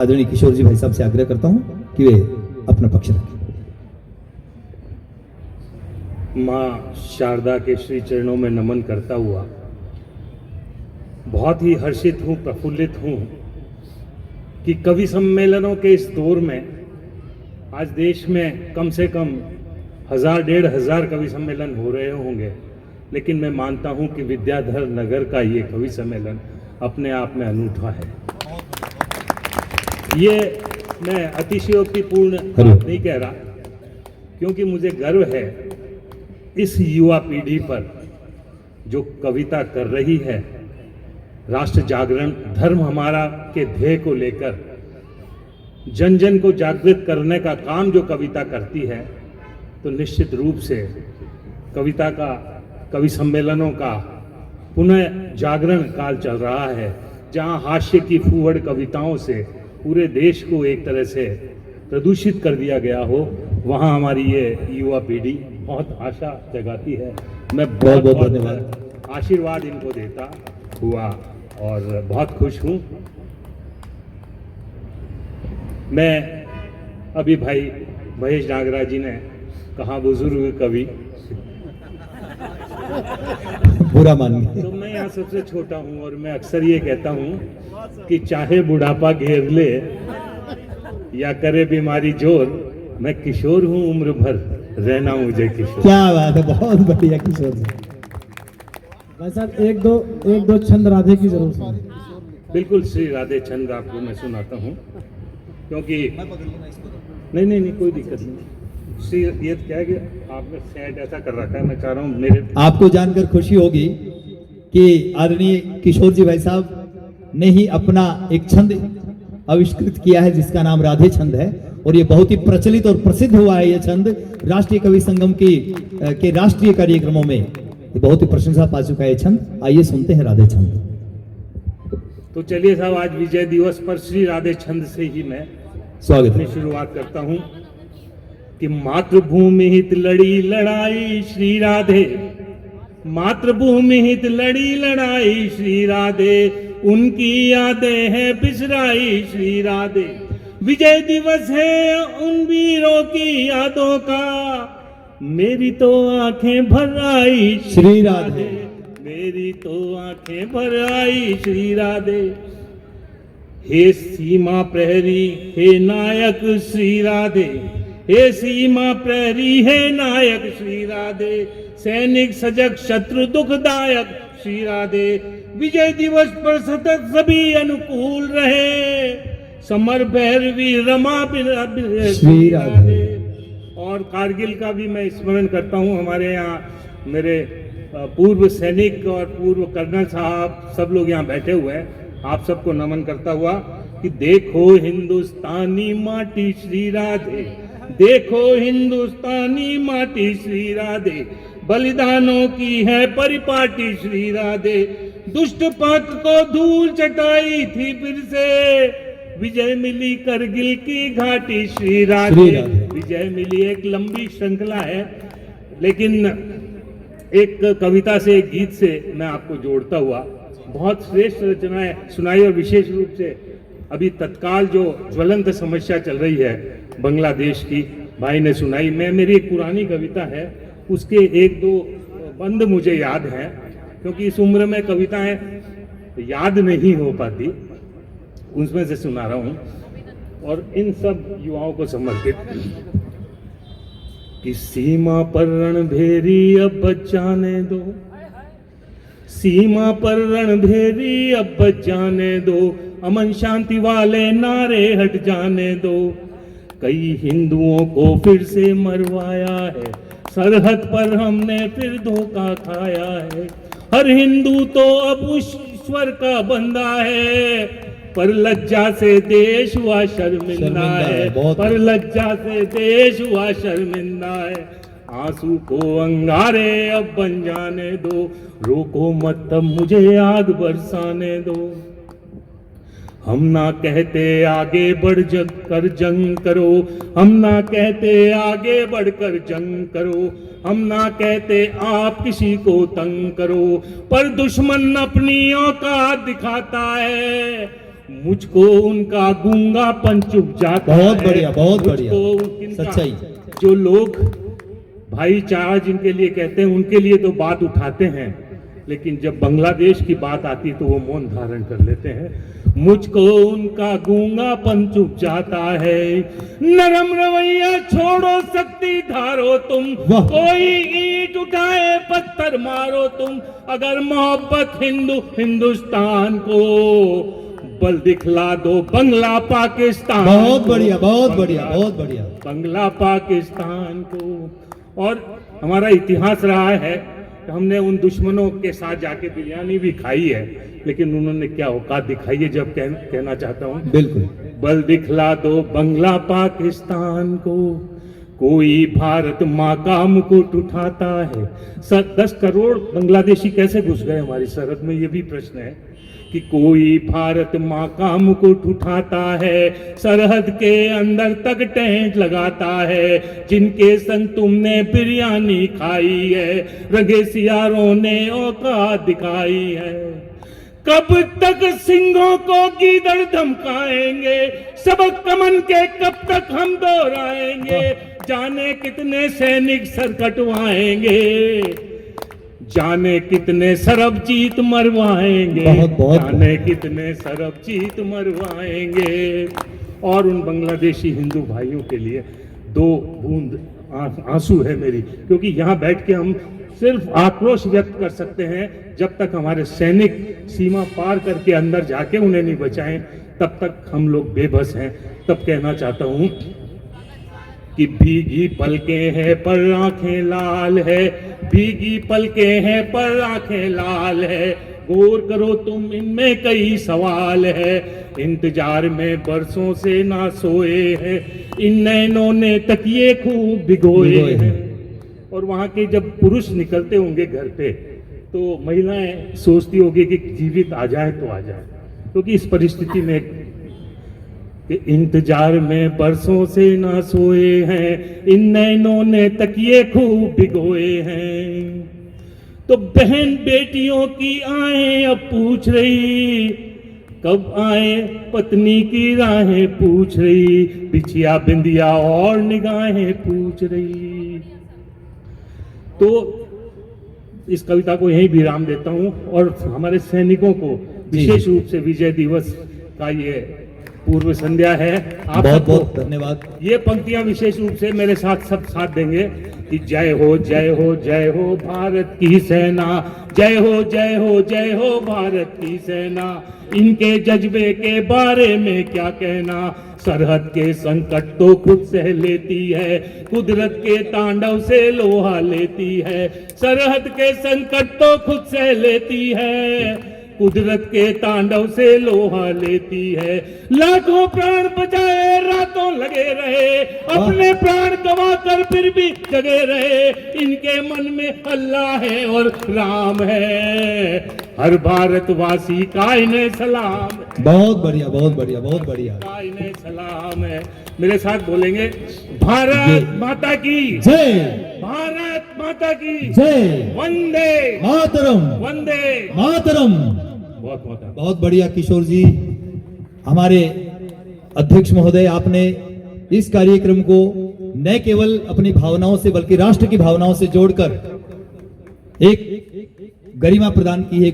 आदरणीय किशोर जी भाई साहब से आग्रह करता हूं कि वे अपना पक्ष रखें। माँ शारदा के श्री चरणों में नमन करता हुआ बहुत ही हर्षित हूँ, प्रफुल्लित हूँ कि कवि सम्मेलनों के इस दौर में आज देश में कम से कम 1000-1500 कवि सम्मेलन हो रहे होंगे, लेकिन मैं मानता हूँ कि विद्याधर नगर का ये कवि सम्मेलन अपने आप में अनूठा है। ये मैं अतिशयोक्तिपूर्ण बात नहीं कह रहा, क्योंकि मुझे गर्व है इस युवा पीढ़ी पर जो कविता कर रही है। राष्ट्र जागरण, धर्म हमारा के ध्येय को लेकर जन जन को जागृत करने का काम जो कविता करती है, तो निश्चित रूप से कविता का, कवि सम्मेलनों का पुनः जागरण काल चल रहा है, जहां हास्य की फूहड़ कविताओं से पूरे देश को एक तरह से प्रदूषित कर दिया गया हो, वहां हमारी ये युवा पीढ़ी बहुत आशा जगाती है। मैं बहुत बहुत धन्यवाद, आशीर्वाद इनको देता हुआ और बहुत खुश हूँ। मैं अभी भाई महेश नागराज जी ने कहा बुजुर्ग कवि, बुरा मानिए तो मैं यहाँ सबसे छोटा हूँ और मैं अक्सर ये कहता हूँ कि चाहे बुढ़ापा घेर ले या करे बीमारी जोर, मैं किशोर हूँ उम्र भर, रहना मुझे किशोर। क्या बात है, बहुत बढ़िया किशोर जी। भाई साहब एक दो छंद राधे की जरूर सुनिए। बिल्कुल, श्री राधे छंद आपको मैं सुनाता हूँ, क्योंकि नहीं कोई दिक्कत नहीं। श्री ये क्या है कि आपने सेट ऐसा कर रखा है, मैं चाह रहा हूँ मेरे आपको जानकर खुशी होगी कि आदरणीय किशोर जी भाई साहब ने ही अपना एक छंद आविष्कृत किया है जिसका नाम राधे छंद है, और ये बहुत ही प्रचलित और प्रसिद्ध हुआ है। ये छंद राष्ट्रीय कवि संगम के राष्ट्रीय कार्यक्रमों में ये बहुत ही प्रशंसा पा चुका है छंद। आइए सुनते हैं राधे छंद। तो चलिए साहब, आज विजय दिवस पर श्री राधे छंद से ही मैं स्वागत अपनी शुरुआत करता हूँ कि मातृभूमि हित लड़ी लड़ाई श्री राधे, मातृभूमि हित लड़ी लड़ाई श्री राधे, उनकी यादें हैं बिसराई श्री राधे। विजय दिवस है उन वीरों की यादों का, मेरी तो आंखें भर आई श्री राधे, मेरी तो आंखें भर आई श्री राधे। हे सीमा प्रहरी हे नायक श्री राधे, हे सीमा प्रहरी हे नायक श्री राधे, सैनिक सजग शत्रु दुखदायक श्री राधे। विजय दिवस पर सतत सभी अनुकूल रहे, समर भैरवी रमा श्री राधे। और कारगिल का भी मैं स्मरण करता हूँ। हमारे यहाँ मेरे पूर्व सैनिक और पूर्व कर्नल साहब सब लोग यहाँ बैठे हुए हैं, आप सबको नमन करता हुआ कि देखो हिंदुस्तानी माटी श्री राधे, देखो हिंदुस्तानी माटी श्री राधे, बलिदानों की है परिपाटी श्री राधे। दुष्ट पक को धूल चटाई थी फिर से, विजय मिली करगिल की घाटी श्री राधे। विजय मिली एक लंबी श्रृंखला है, लेकिन एक कविता से, एक गीत से मैं आपको जोड़ता हुआ बहुत श्रेष्ठ रचनाएं सुनाई, और विशेष रूप से अभी तत्काल जो ज्वलंत समस्या चल रही है बांग्लादेश की, भाई ने सुनाई। मेरी एक पुरानी कविता है, उसके एक दो बंद मुझे याद हैं, क्योंकि इस उम्र में कविताएं याद नहीं हो पाती, उसमें से सुना रहा हूं और इन सब युवाओं को समर्पित। कि सीमा पर रणभेरी अब जाने दो, सीमा पर रणभेरी अब जाने दो, अमन शांति वाले नारे हट जाने दो। कई हिंदुओं को फिर से मरवाया है, सरहद पर हमने फिर धोखा खाया है। हर हिंदू तो अब ईश्वर का बंदा है, पर लज्जा से देश हुआ शर्मिंदा है, पर लज्जा से देश हुआ शर्मिंदा है। आंसू को अंगारे अब बन जाने दो, रोको मत तब मुझे आग बरसाने दो। हम ना कहते आगे बढ़ कर जंग करो, हम ना कहते आगे बढ़कर जंग करो, हम ना कहते आप किसी को तंग करो, पर दुश्मन अपनी औकात दिखाता है, मुझको उनका गूंगापन चुप जाता है। बहुत बढ़िया, बहुत बढ़िया। मुझको इनका- सच्चाई। जो लोग भाईचारा जिनके लिए कहते हैं उनके लिए तो बात उठाते हैं, लेकिन जब बांग्लादेश की बात आती है तो वो मौन धारण कर लेते हैं। मुझको उनका गूंगापन चुप जाता है, नरम रवैया छोड़ो सकती धारो तुम, वाह। कोई ईंट उठाए पत्थर मारो तुम, अगर मोहब्बत हिंदुस्तान को बल दिखला दो बंगला पाकिस्तान। बहुत बढ़िया, बहुत बंगला- बढ़िया, बहुत बढ़िया। बंगला पाकिस्तान को। और हमारा इतिहास रहा है कि हमने उन दुश्मनों के साथ जाके बिरयानी भी खाई है, लेकिन उन्होंने क्या औकात दिखाई है, जब कहना चाहता हूँ बिल्कुल। बल दिखला दो बंगला पाकिस्तान को, कोई भारत माँ का मुकुट उठाता है। 10 करोड़ बांग्लादेशी कैसे घुस गए हमारी सरहद में, ये भी प्रश्न है कि कोई भारत माँ का मुकुट उठाता है, सरहद के अंदर तक टेंट लगाता है, जिनके संग तुमने बिरयानी खाई है, रंगे सियारों ने औकात दिखाई है। कब तक सिंहों को गीदड़ धमकाएंगे, सबक कमन के कब तक हम दोहराएंगे, जाने कितने सैनिक सर कटवाएंगे, जाने कितने सरबजीत मरवाएंगे, बहुत जाने कितने सरबजीत मरवाएंगे। और उन बांग्लादेशी हिंदू भाइयों के लिए 2 बूंद आंसू है मेरी, क्योंकि यहाँ बैठ के हम सिर्फ आक्रोश व्यक्त कर सकते हैं, जब तक हमारे सैनिक सीमा पार करके अंदर जाके उन्हें नहीं बचाएं तब तक हम लोग बेबस हैं। तब कहना चाहता हूं कि भीगी पलकें हैं पर आंखें लाल है, भीगी पलकें हैं पर आंखें लाल है, गौर करो तुम इनमें कई सवाल है, इंतजार में बरसों से ना सोए हैं, इन नैनों ने तकिए खूब भिगोए हैं। और वहां के जब पुरुष निकलते होंगे घर पे तो महिलाएं सोचती होगी कि जीवित आ जाए तो आ जाए, क्योंकि इस परिस्थिति में कि इंतजार में बरसों से ना सोए हैं, इन नैनों ने तकिए खूब भिगोए हैं। तो बहन बेटियों की आए अब पूछ रही, कब आए पत्नी की राहें पूछ रही, बिछिया बिंदिया और निगाहें पूछ रही। तो इस कविता को यहीं विराम देता हूं और हमारे सैनिकों को विशेष रूप से विजय दिवस का ये पूर्व संध्या है। आप बहुत सबको बहुत धन्यवाद। ये पंक्तियां विशेष रूप से मेरे साथ सब साथ देंगे कि जय हो जय हो जय हो भारत की सेना, जय हो जय हो जय हो भारत की सेना, इनके जज्बे के बारे में क्या कहना, सरहद के संकट तो खुद सह लेती है, कुदरत के तांडव से लोहा लेती है, सरहद के संकट तो खुद सह लेती है, कुदरत के तांडव से लोहा लेती है, लाखों प्राण बचाए रातों लगे रहे, अपने प्राण गवा कर फिर भी जगे रहे, इनके मन में अल्लाह है और राम है, हर भारतवासी का इन्हें सलाम, बहुत बढ़िया, बहुत बढ़िया, बहुत बढ़िया। का इन्हें सलाम है। मेरे साथ बोलेंगे भारत माता की जय, भारत माता की जय, वंदे मातरम, वंदे मातरम। बहुत बहुत बहुत बढ़िया किशोर जी, हमारे अध्यक्ष महोदय, आपने इस कार्यक्रम को न केवल अपनी भावनाओं से बल्कि राष्ट्र की भावनाओं से जोड़कर एक गरिमा प्रदान की है।